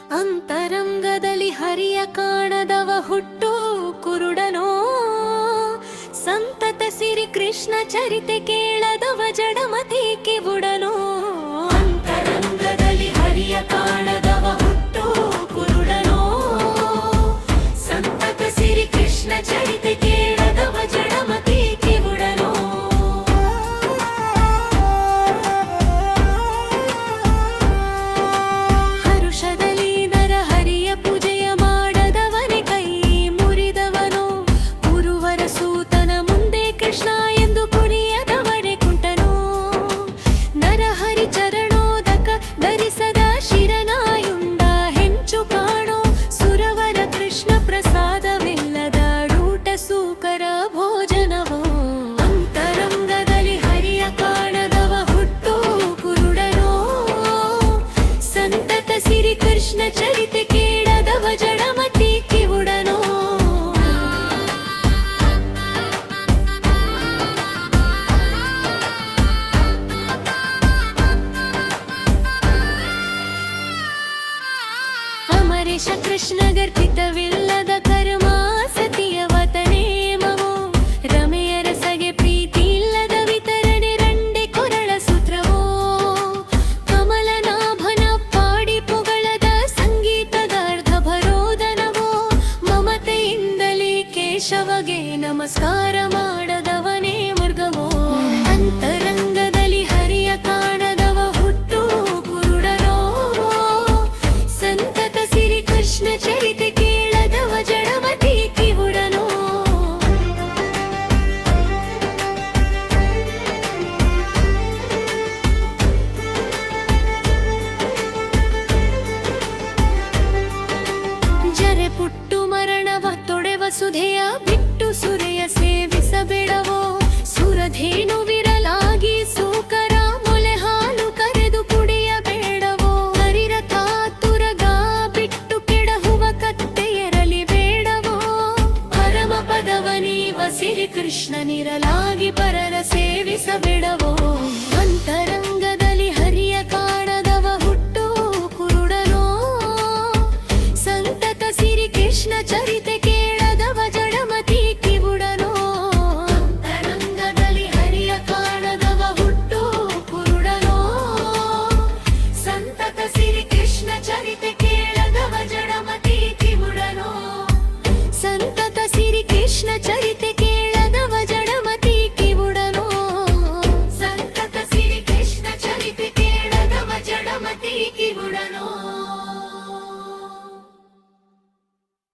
ಅಂತರಂಗದಲ್ಲಿ ಹರಿಯ ಕಾಣದವ ಹುಟ್ಟು ಕುರುಡನೋ, ಸಂತತ ಸಿರಿ ಕೃಷ್ಣ ಚರಿತೆ ಕೇಳದವ ಜಡಮತಿ ಕಿವುಡನೋ. ಅಂತರಂಗದಲ್ಲಿ ಹರಿಯ ಕಾಣದವ ಹುಟ್ಟು ಕುರುಡನೋ, ಸಂತತ ಸಿರಿ ಕೃಷ್ಣ ಚರಿತೆ ಕೇಳದವ ಜಡಮತಿ ಕಿವುಡನೋ. ಹರುಷದಲ್ಲಿ ನರ ಹರಿಯ ಪೂಜೆಯ ಮಾಡದವನೇ ಕೈ ಮುರಿದವನೋ, ಗುರುವರ ಸೂತನ ಮುಂದೆ ಕೃಷ್ಣ ಎಂದು ಕುಣಿಯದವನೇ ಕುಂಟನೋ. ನರಹರಿ ಚರಣೋದಕ ಧರಿಸದ ಶಿರನಾಯುಂಡ ಹೆಂಚು ಕಾಣೋ, ಸುರವರ ಕೃಷ್ಣ ಪ್ರಸಾದವಿಲ್ಲದ ರೂಟ ಸೂಕರ ಭೋಜನವೋ. ಅಂತರಂಗದಲ್ಲಿ ಹರಿಯ ಕಾಣದವ ಹುಟ್ಟು ಕುರುಡನೋ, ಸಂತತ ಸಿರಿ ಕೃಷ್ಣ ಚರಿತೆ ಕೇಳದವ ಜಡಮತಿ ಕಿವುಡನೋ. ಅಮರೇಶ ಕೃಷ್ಣ ಗರ್ಭಿತವಿಲ್ಲದ ಕರ್ಮ ಸತಿಯವತ ನೇಮವೋ, ರಮೆಯರ ಸಗೆ ಪ್ರೀತಿ ಇಲ್ಲದ ವಿತರಣೆ ರಂಡೆ ಕೊರಳ ಸೂತ್ರವೋ. ಕಮಲನಾಭನ ಪಾಡಿ ಪೊಗಳದ ಸಂಗೀತದ ಅರ್ಧ ಭರೋದನವೋ, ಮಮತೆಯಿಂದಲೇ ಕೇಶವಗೆ ನಮಸ್ಕಾರ ಮಾಡದವನೇ ಮೃಗವೋ. ಅಂತರಂಗದಲ್ಲಿ ಹರಿಯ ಕಾಣದವ ಹುಟ್ಟು ಕುರುಡನೋ, ಸಂತತ ಸಿರಿ ಕೃಷ್ಣ ಚರಿತೆ ಕೇಳದವ ಜಡಮತಿ ಕಿವುಡನೋ. ಜರೆ ಪುಟ್ಟು ಮರಣವ ತೊಡೆವ ಸುಧೆಯ